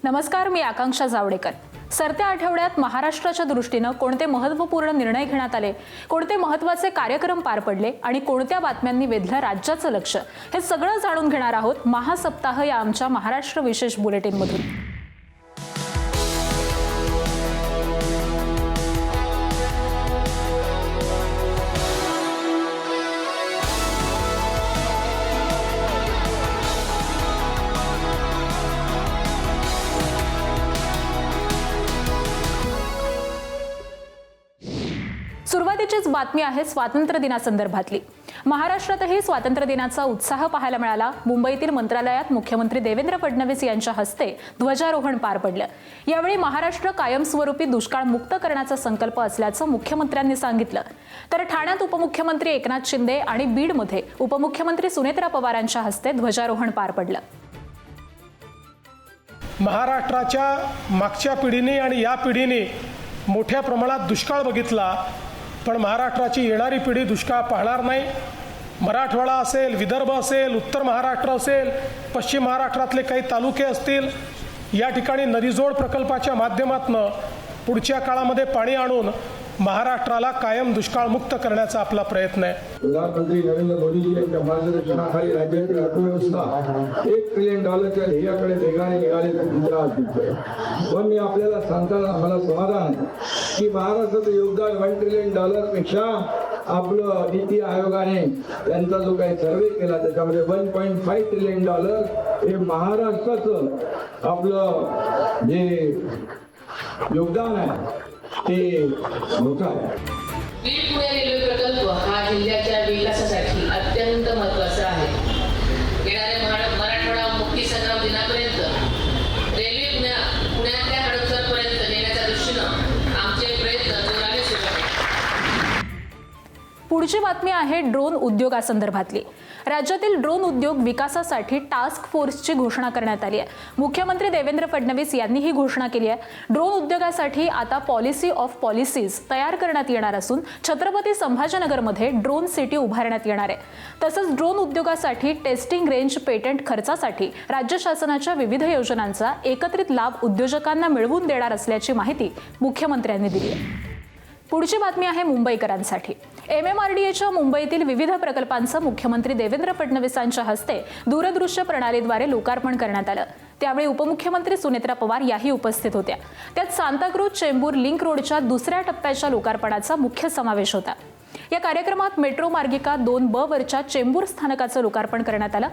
नमस्कार, मी आकांक्षा जावडेकर। सरत्या आठवड्यात महाराष्ट्राच्या दृष्टीने कोणते महत्त्वपूर्ण निर्णय घेण्यात आले, कोणते महत्त्वाचे कार्यक्रम पार पडले आणि कोणत्या बातम्यांनी वेधलं राज्याचं लक्ष, हे सगळं जाणून घेणार आहोत महासप्ताह या आमच्या महाराष्ट्र विशेष बुलेटिनमधून। सुरुवातीचीच बातमी आहे स्वातंत्र्य दिनासंदर्भातली। महाराष्ट्रातही स्वातंत्र्य दिनाचा उत्साह पाहायला मिळाला। मुंबईतील मंत्रालयात मुख्यमंत्री देवेंद्र फडणवीस यांच्या हस्ते ध्वजारोहण पार पडलं। यावेळी महाराष्ट्र कायमस्वरूपी दुष्काळ मुक्त करण्याचा संकल्प असल्याचं मुख्यमंत्र्यांनी सांगितलं। तर ठाण्यात उपमुख्यमंत्री एकनाथ शिंदे आणि बीडमध्ये उपमुख्यमंत्री सुनेत्रा पवारांच्या हस्ते ध्वजारोहण पार पडलं। महाराष्ट्राच्या मागच्या पिढीने आणि या पिढीने मोठ्या प्रमाणात दुष्काळ बघितला, पण महाराष्ट्राची येणारी पिढी दुष्काळ पाहणार नाही। मराठवाडा असेल, विदर्भ असेल, उत्तर महाराष्ट्र असेल, पश्चिम महाराष्ट्रातले काही तालुके असतील, या ठिकाणी नदीजोड प्रकल्पाच्या माध्यमातून पुढच्या काळामध्ये पाणी आणून महाराष्ट्राला कायम दुष्काळमुक्त करण्याचा आपला प्रयत्न आहे। प्रधानमंत्री नरेंद्र मोदीजी यांच्या मार्गदर्शनाखाली राज्यातील अर्थव्यवस्था $1 ट्रिलियनच्या ध्येयाकडे वेगाने निघाल्याचं चित्र आज दिसतंय। पण मी आपल्याला सांगताना मला समाधान आहे की महाराष्ट्राचं योगदान $1 ट्रिलियन पेक्षा आपलं नीती आयोगाने त्यांचा जो काही सर्वे केला त्याच्यामध्ये $1.5 ट्रिलियन हे महाराष्ट्राचं आपलं जे योगदान आहे ते मोठा आहे। बीड पुणे रेल्वे प्रकल्प हा जिल्ह्याच्या विकासासाठी अत्यंत महत्त्वाचा आहे। येणाऱ्या मराठवाडा मुक्ती संग्राम दिनापर्यंत रेल्वे पुण्यातल्या हडपसरपर्यंत नेण्याच्या दृष्टीनं आमचे प्रयत्न जोराने सुरू आहेत। पुढची बातमी आहे ड्रोन उद्योगासंदर्भातली। राज्यातील ड्रोन उद्योग विकासासाठी टास्क फोर्सची घोषणा करण्यात आली आहे। मुख्यमंत्री देवेंद्र फडणवीस यांनी ही घोषणा केली आहे। ड्रोन उद्योगासाठी आता पॉलिसी ऑफ पॉलिसीज तयार करण्यात येणार असून छत्रपती संभाजीनगरमध्ये ड्रोन सिटी उभारण्यात येणार आहे। तसंच ड्रोन उद्योगासाठी टेस्टिंग रेंज पेटंट खर्चासाठी राज्य शासनाच्या विविध योजनांचा एकत्रित लाभ उद्योजकांना मिळवून देणार असल्याची माहिती मुख्यमंत्र्यांनी दिली आहे। पुढची बातमी आहे मुंबईकरांसाठी। MMRDAच्या मुंबईतील विविध प्रकल्पांचं मुख्यमंत्री देवेंद्र फडणवीसांच्या हस्ते दूरदृश्य प्रणालीद्वारे लोकार्पण करण्यात आलं। त्यावेळी उपमुख्यमंत्री सुनेत्रा पवार याही उपस्थित होत्या। त्यात सांताक्रूज चेंबूर लिंक रोडच्या दुसऱ्या टप्प्याच्या लोकार्पणाचा मुख्य समावेश होता। या कार्यक्रमात मेट्रो मार्गिका 2B वरच्या चेंबूर स्थानकाचं लोकार्पण करण्यात आलं।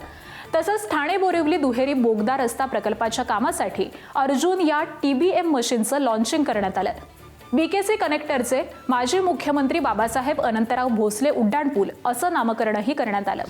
तसंच ठाणे बोरिवली दुहेरी बोगदा रस्ता प्रकल्पाच्या कामासाठी अर्जुन या TBM मशीनचं लॉन्चिंग करण्यात आलं। BKC कनेक्टरचे माजी मुख्यमंत्री बाबासाहेब अनंतराव भोसले उड्डाणपूल असं नामकरणही करण्यात आलं।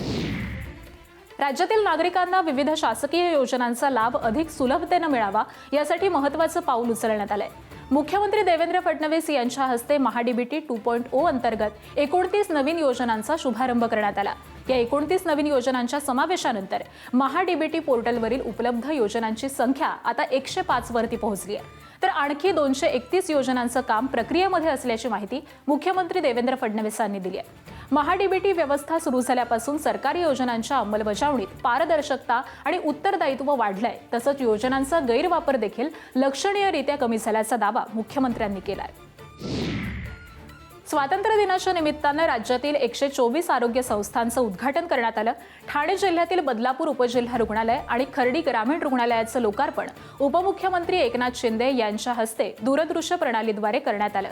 राज्यातील नागरिकांना विविध शासकीय योजनांचा लाभ अधिक सुलभतेने मिळावा यासाठी महत्त्वाचं पाऊल उचलण्यात आलंय। मुख्यमंत्री देवेंद्र फडणवीस यांच्या हस्ते महाडीबीटी 2.0 अंतर्गत 29 नवीन योजनांचा शुभारंभ करण्यात आला। या 29 नवीन योजनांच्या समावेशानंतर महाडीबीटी पोर्टलवरील उपलब्ध योजनांची संख्या आता 105 वरती पोहोचली आहे। तर आणखी 231 योजनांचं काम प्रक्रियेमध्ये असल्याची माहिती मुख्यमंत्री देवेंद्र फडणवीसांनी दिली आहे। महाडीबीटी व्यवस्था सुरू झाल्यापासून सरकारी योजनांच्या अंमलबजावणीत पारदर्शकता आणि उत्तरदायित्व वाढलंय। तसंच योजनांचा गैरवापर देखील लक्षणीयरित्या कमी झाल्याचा दावा मुख्यमंत्र्यांनी केलाय। स्वातंत्र्य दिनाच्या निमित्तानं राज्यातील 124 आरोग्य संस्थांचं उद्घाटन करण्यात आलं। ठाणे जिल्ह्यातील बदलापूर उपजिल्हा रुग्णालय आणि खर्डी ग्रामीण रुग्णालयाचं लोकार्पण उपमुख्यमंत्री एकनाथ शिंदे यांच्या हस्ते दूरदृश्य प्रणालीद्वारे करण्यात आलं।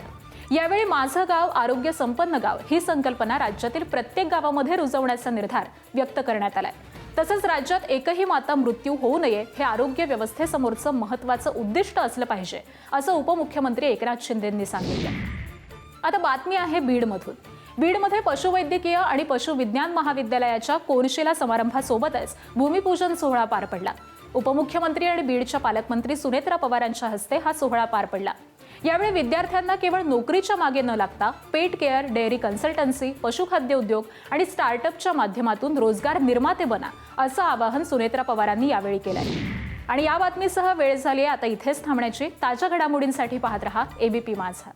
यावेळी माझं गाव आरोग्य संपन्न गाव ही संकल्पना राज्यातील प्रत्येक गावामध्ये रुजवण्याचा निर्धार व्यक्त करण्यात आलाय। तसंच राज्यात एकही माता मृत्यू होऊ नये हे आरोग्य व्यवस्थेसमोरचं महत्त्वाचं उद्दिष्ट असलं पाहिजे असं उपमुख्यमंत्री एकनाथ शिंदेंनी सांगितलं। आता बातमी आहे बीडमधून। बीडमध्ये पशुवैद्यकीय आणि पशुविज्ञान महाविद्यालयाच्या कोनशिला समारंभासोबतच भूमिपूजन सोहळा पार पडला। उपमुख्यमंत्री आणि बीडच्या पालकमंत्री सुनेत्रा पवारांच्या हस्ते हा सोहळा पार पडला। यावेळी विद्यार्थ्यांना केवळ नोकरीच्या मागे न लागता पेट केअर, डेअरी कन्सल्टन्सी, पशुखाद्य उद्योग आणि स्टार्टअपच्या माध्यमातून रोजगार निर्माते बना असं आवाहन सुनेत्रा पवारांनी यावेळी केलंय। आणि या बातमीसह वेळ झाली आहे आता इथेच थांबण्याची। ताज्या घडामोडींसाठी पाहत रहा ABP माझा।